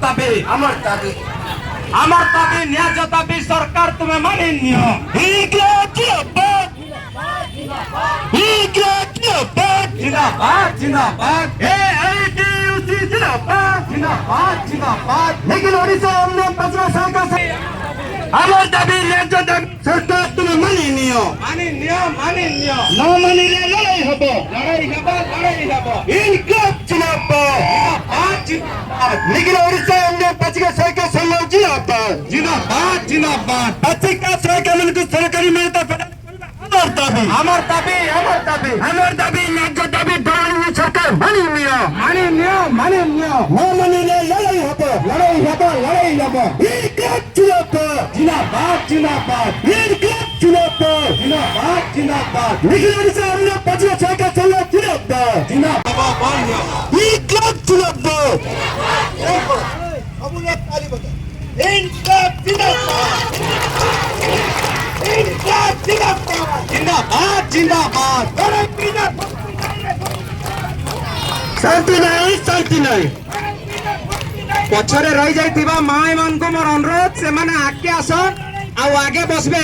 দাবি ন্যায্য দাবি সরকার তুমি মানি নিও জিন্দাবাদ জিন্দাবাদ AITUC জিন্দাবাদ জিন্দাবাদ জিন্দাবাদ লেকিন ওড়িশা অন্য পাঁচরা সরকার আমার দাবি ন্যায্য দাবি সরকার তুমি মানি নিও না মানিলে লড়াই হবো ইনকলাব জিন্দাবাদ লেকিন ওড়িশা অন্য পাঁচরা সরকার সম্মান জিন্দাবাদ পাঁচরা সরকার মানে সরকারি মেহতা আমার দাবি ন্যায্য দাবি ধরনের সরকার মানি নিও না মানিলে লড়াই হবো ইনকলাব জিন্দাবাদ ইনকলাব জিন্দাবাদ লেকিন ওড়িশা অন্য পাঁচরা সরকার সম্মান জিন্দাবাদ ইনকলাব জিন্দাবাদ জিন্দাবাদ শান্তি নাই পছরে রহি যাইতিবা মাই মানকো মোর অনুরোধ সেমানে আগে আসন আগে বসবে।